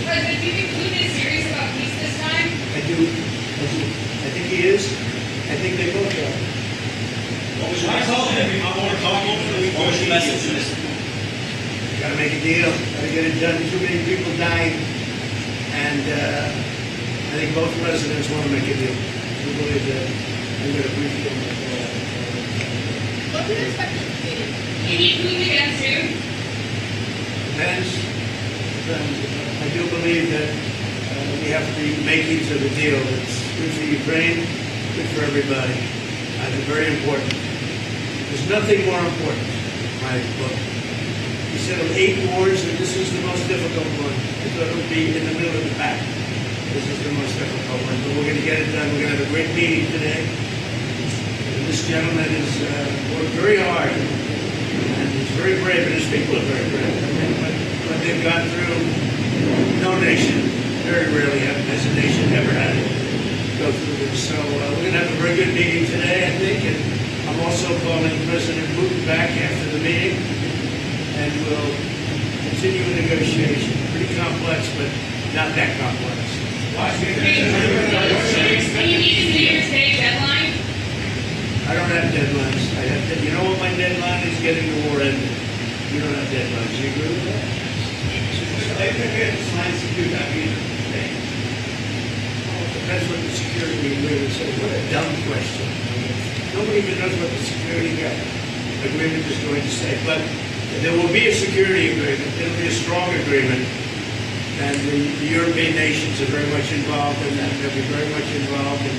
President, do you conclude he's serious about peace this time? I do. I think he is. I think they both are. I told him, I want to talk over the What was your message to this? Got to make a deal. Got to get it done. Too many people dying, and I think both presidents want to make a deal. We believe that. I'm going to brief them. What do you expect him to do? Do you need Putin again soon? Depends. I do believe that we have the makings of a deal that's good for Ukraine, good for everybody. I think very important. There's nothing more important in my book. We settled 8 wars, and this is the most difficult one. I thought it would be in the middle of the pack. This is the most difficult one, but we're going to get it done. We're going to have a great meeting today. And this gentleman has worked very hard, and he's very brave, and his people are very brave. What they've gone through, no nation, very rarely has a nation ever had to go through this. So we're going to have a very good meeting today, I think, and I'm also calling President Putin back after the meeting, and we'll continue a negotiation. Pretty complex, but not that complex. Can you meet the New Year's Day deadline? I don't have deadlines. You know what my deadline is? Getting the war ended. You don't have deadlines. You agree with that? That's what the security agreement said. What a dumb question. Nobody even knows what the security agreement is going to say. But there will be a security agreement. There will be a strong agreement. And the European nations are very much involved in that. They'll be very much involved in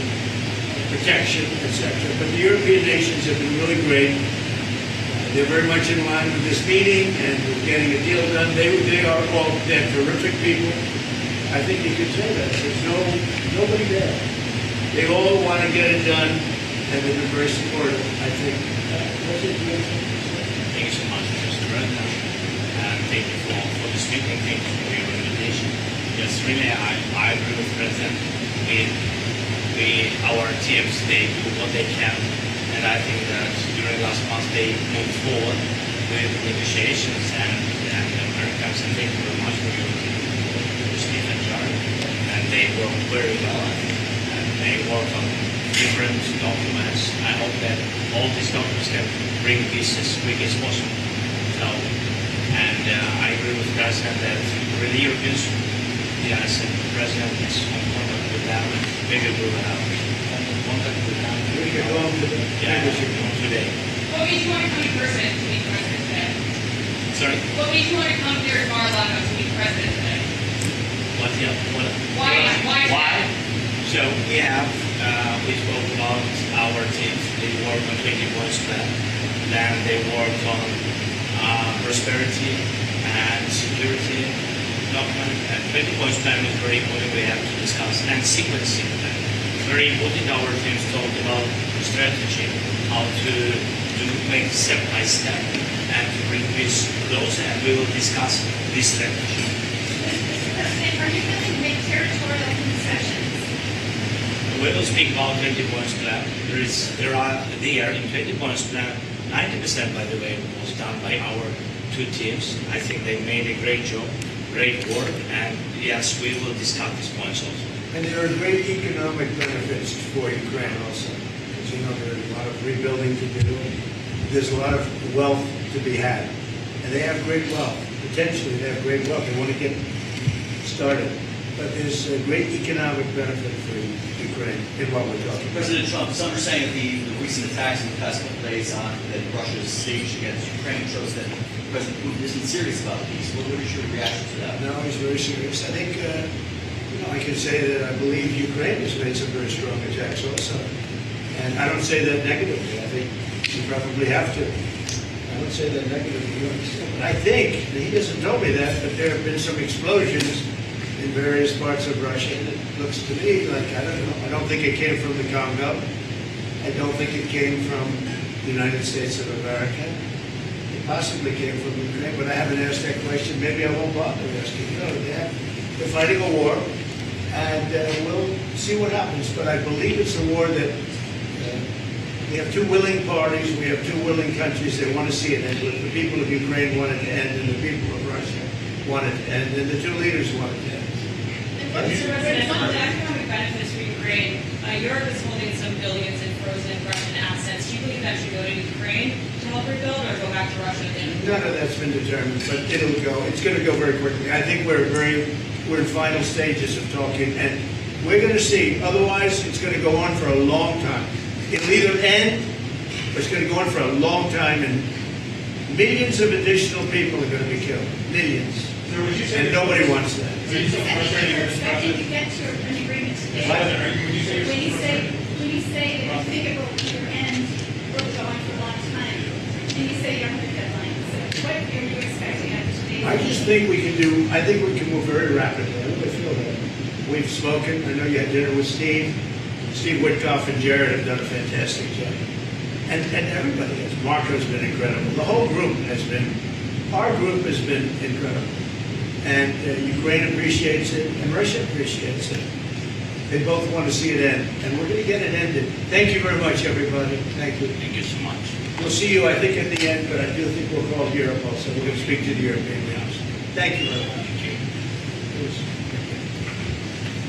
protection, etc. But the European nations have been really great. They're very much in line with this meeting and with getting a deal done. They're terrific people. I think you could say that. There's nobody there. They all want to get it done, and they've been very supportive, I think. Thank you so much, Mr. President. And thank you for this meeting. Thank you for your invitation. Yes, really, I agree with the President. Our teams, they do what they can. And I think that during last month they moved forward with negotiations and the Americans, and thank you very much for your Steve and Jared. And they work very well, and they work on different documents. I hope that all these documents can bring peace as quick as possible. So, and I agree with the President that really Europeans, yes, and the President is on contact with them, and maybe we will have contact with them. Today. What made you want to come in person to meet the President today? Sorry? What made you want to come here at Mar-a-Lago to meet the President today? Why? So we spoke about our teams. They work on 20 points plan. Then they work on prosperity and security document. And 20 points plan is very important. We have to discuss, and sequencing plan. Very important. Our teams talked about strategy, how to make step by step, and to bring this closer. And we will discuss this strategy. Mr. President, are you willing to make territorial concessions? We will speak about 20 points plan. There in 20 points plan, 90% by the way was done by our 2 teams. I think they made a great job, great work, and yes, we will discuss these points also. And there are great economic benefits for Ukraine also. As you know, there's a lot of rebuilding to do. There's a lot of wealth to be had. And they have great wealth. Potentially, they have great wealth. They want to get started. But there's a great economic benefit for Ukraine in what we're talking about. President Trump, some are saying that the recent attacks in the past couple of days that Russia has staged against Ukraine shows that President Putin isn't serious about peace. What is your reaction to that? No, he's very serious. I think, I can say that I believe Ukraine has made some very strong attacks also. And I don't say that negatively. I think you probably have to. I don't say that negatively, you understand. But I think, and he doesn't tell me that, but there have been some explosions in various parts of Russia. And it looks to me like, I don't know, I don't think it came from the Congo. I don't think it came from the United States of America. It possibly came from Ukraine, but I haven't asked that question. Maybe I won't bother asking. You know, they have They're fighting a war, and we'll see what happens. But I believe it's a war that we have two willing parties, we have two willing countries that want to see it end. The people of Ukraine want it to end, and the people of Russia want it to end, and the two leaders want it to end. Mr. President, on the economic benefits for Ukraine, Europe is holding some billions in frozen Russian assets. Do you believe that should go to Ukraine to help rebuild, or go back to Russia again? None of that's been determined, but it'll go. It's going to go very quickly. I think we're in final stages of talking, and we're going to see. Otherwise, it's going to go on for a long time. It'll either end, or it's going to go on for a long time, and millions of additional people are going to be killed. Millions. So would you say And nobody wants that. Would you say frustrating You're this expecting process? to get to an agreement today. Would you say When you say that you think it will either end or go on for a long time, and you say you don't have a deadline, so what are you expecting out of today's I just think we can move very rapidly. I really feel that. We've spoken. I know you had dinner with Steve. Steve Witkoff and Jared have done a fantastic job. And everybody has. Marco's been incredible. The whole group has been, our group has been incredible. And Ukraine appreciates it, and Russia appreciates it. They both want to see it end, and we're going to get it ended. Thank you very much, everybody. Thank you. Thank you so much. We'll see you, I think, at the end, but I do think we'll call Europe also. We're going to speak to the European leaders. Thank you very much.